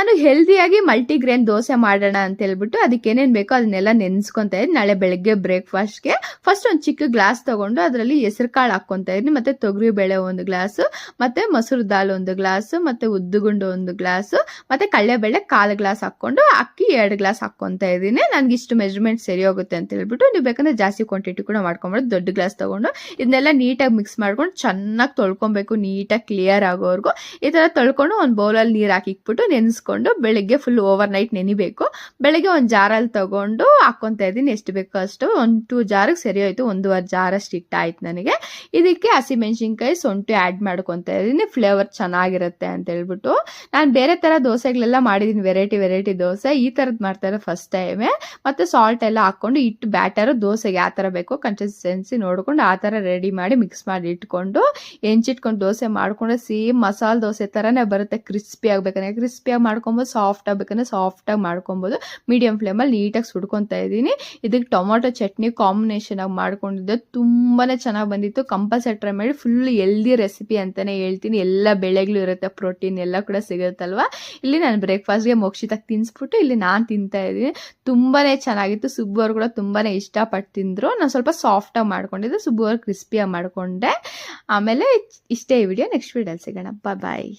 ನಾನು ಹೆಲ್ದಿಯಾಗಿ ಮಲ್ಟಿಗ್ರೇನ್ ದೋಸೆ ಮಾಡೋಣ ಅಂತ ಹೇಳ್ಬಿಟ್ಟು ಅದಕ್ಕೆ ಏನೇನು ಬೇಕೋ ಅದನ್ನೆಲ್ಲ ನೆನೆಸ್ಕೊತಾ ಇದ್ದೀನಿ. ನಾಳೆ ಬೆಳಗ್ಗೆ ಬ್ರೇಕ್ಫಾಸ್ಟ್ಗೆ ಫಸ್ಟ್ ಒಂದು ಚಿಕ್ಕ ಗ್ಲಾಸ್ ತಗೊಂಡು ಅದರಲ್ಲಿ ಹೆಸರು ಕಾಳು ಹಾಕ್ಕೊತಾ ಇದ್ದೀನಿ, ಮತ್ತೆ ತೊಗರಿ ಬೇಳೆ 1 ಗ್ಲಾಸು, ಮತ್ತೆ ಮೊಸರು ದಾಲ್ 1 ಗ್ಲಾಸು, ಮತ್ತೆ ಉದ್ದುಗುಂಡು 1 ಗ್ಲಾಸು, ಮತ್ತೆ ಕಡಲೆಬೇಳೆ 1/4 ಗ್ಲಾಸ್ ಹಾಕ್ಕೊಂಡು ಅಕ್ಕಿ 2 ಗ್ಲಾಸ್ ಹಾಕ್ಕೊತಾ ಇದ್ದೀನಿ. ನನಗೆ ಇಷ್ಟು ಮೆಜರ್ಮೆಂಟ್ ಸರಿ ಹೋಗುತ್ತೆ ಅಂತ ಹೇಳ್ಬಿಟ್ಟು ನೀವು ಬೇಕಂದ್ರೆ ಜಾಸ್ತಿ ಕ್ವಾಂಟಿಟಿ ಕೂಡ ಮಾಡ್ಕೊಂಬೋದು. ದೊಡ್ಡ ಗ್ಲಾಸ್ ತಗೊಂಡು ಇದನ್ನೆಲ್ಲ ನೀಟಾಗಿ ಮಿಕ್ಸ್ ಮಾಡ್ಕೊಂಡು ಚೆನ್ನಾಗಿ ತೊಳ್ಕೊಬೇಕು, ನೀಟಾಗಿ ಕ್ಲಿಯರ್ ಆಗೋವರೆಗೂ ಈ ಥರ ತೊಳ್ಕೊಂಡು ಒಂದು ಬೌಲಲ್ಲಿ ನೀರು ಹಾಕಿಕ್ಬಿಟ್ಟು ನೆನೆಸ್ಕೊಂಡು ಬೆಳಿಗ್ಗೆ ಫುಲ್ ಓವರ್ ನೈಟ್ ನೆನಿಬೇಕು. ಬೆಳಿಗ್ಗೆ ಒಂದು ಜಾರಲ್ಲಿ ತಗೊಂಡು ಹಾಕ್ಕೊತಾ ಇದ್ದೀನಿ, ಎಷ್ಟು ಬೇಕೋ ಅಷ್ಟು. 1-2 ಜಾರಿಗೆ ಸರಿ ಹೋಯ್ತು, 1.5 ಜಾರಷ್ಟು ಹಿಟ್ಟಾಯ್ತು ನನಗೆ. ಇದಕ್ಕೆ ಹಸಿಮೆಣಸಿನ್ಕಾಯಿ ಶುಂಠಿ ಆ್ಯಡ್ ಮಾಡ್ಕೊತಾ ಇದ್ದೀನಿ, ಫ್ಲೇವರ್ ಚೆನ್ನಾಗಿರುತ್ತೆ ಅಂತ ಹೇಳ್ಬಿಟ್ಟು. ನಾನು ಬೇರೆ ಥರ ದೋಸೆಗಳೆಲ್ಲ ಮಾಡಿದ್ದೀನಿ, ವೆರೈಟಿ ದೋಸೆ. ಈ ಥರದ್ದು ಮಾಡ್ತಾರೆ ಫಸ್ಟ್ ಟೈಮೇ. ಮತ್ತು ಸಾಲ್ಟ್ ಎಲ್ಲ ಹಾಕ್ಕೊಂಡು ಹಿಟ್ಟು ಬ್ಯಾಟರು ದೋಸೆಗೆ ಯಾವ ಥರ ಬೇಕೋ ಕನ್ಸಿಸ್ಟೆನ್ಸಿ ನೋಡ್ಕೊಂಡು ಆ ಥರ ರೆಡಿ ಮಾಡಿ ಮಿಕ್ಸ್ ಮಾಡಿ ಇಟ್ಕೊಂಡು ಹೆಂಚಿಟ್ಕೊಂಡು ದೋಸೆ ಮಾಡ್ಕೊಂಡ್ರೆ ಸೇಮ್ ಮಸಾಲೆ ದೋಸೆ ಥರನೇ ಬರುತ್ತೆ. ಕ್ರಿಸ್ಪಿ ಆಗಬೇಕಂದ್ರೆ ಕ್ರಿಸ್ಪಿಯಾಗಿ ಮಾಡ್ಕೊಬೋದು, ಸಾಫ್ಟ್ ಆಗಬೇಕಂದ್ರೆ ಸಾಫ್ಟಾಗಿ ಮಾಡ್ಕೊಬೋದು. ಮೀಡಿಯಂ ಫ್ಲೇಮಲ್ಲಿ ನೀಟಾಗಿ ಸುಡ್ಕೊತಾ ಇದ್ದೀನಿ. ಇದಕ್ಕೆ ಟೊಮೊಟೊ ಚಟ್ನಿ ಕಾಂಬಿನೇಷನ್ ಆಗಿ ಮಾಡ್ಕೊಂಡಿದ್ದೆ, ತುಂಬಾ ಚೆನ್ನಾಗಿ ಬಂದಿತ್ತು. ಕಂಪಲ್ಸರಿ ಟ್ರೈ ಮಾಡಿ. ಫುಲ್ ಹೆಲ್ದಿ ರೆಸಿಪಿ ಅಂತಲೇ ಹೇಳ್ತೀನಿ. ಎಲ್ಲ ಬೆಳೆಗಳು ಇರುತ್ತೆ, ಪ್ರೋಟೀನ್ ಎಲ್ಲ ಕೂಡ ಸಿಗುತ್ತಲ್ವ. ಇಲ್ಲಿ ನಾನು ಬ್ರೇಕ್ಫಾಸ್ಟ್ಗೆ ಮೋಕ್ಷಿತಾಗಿ ತಿನ್ನಿಸ್ಬಿಟ್ಟು ಇಲ್ಲಿ ನಾನು ತಿಂತಾ ಇದ್ದೀನಿ. ತುಂಬಾ ಚೆನ್ನಾಗಿತ್ತು. ಸುಬ್ಬು ಅವ್ರು ಕೂಡ ತುಂಬಾ ಇಷ್ಟಪಟ್ಟು ತಿಂದರು. ನಾನು ಸ್ವಲ್ಪ ಸಾಫ್ಟಾಗಿ ಮಾಡ್ಕೊಂಡಿದ್ದೆ, ಸುಬ್ಬು ಅವ್ರು ಕ್ರಿಸ್ಪಿಯಾಗಿ ಮಾಡ್ಕೊಂಡೆ. ಆಮೇಲೆ ಇಷ್ಟೇ ಈ ವಿಡಿಯೋ. ನೆಕ್ಸ್ಟ್ ವಿಡಿಯೋಲಿ ಸಿಗೋಣ. ಬಾಯ್.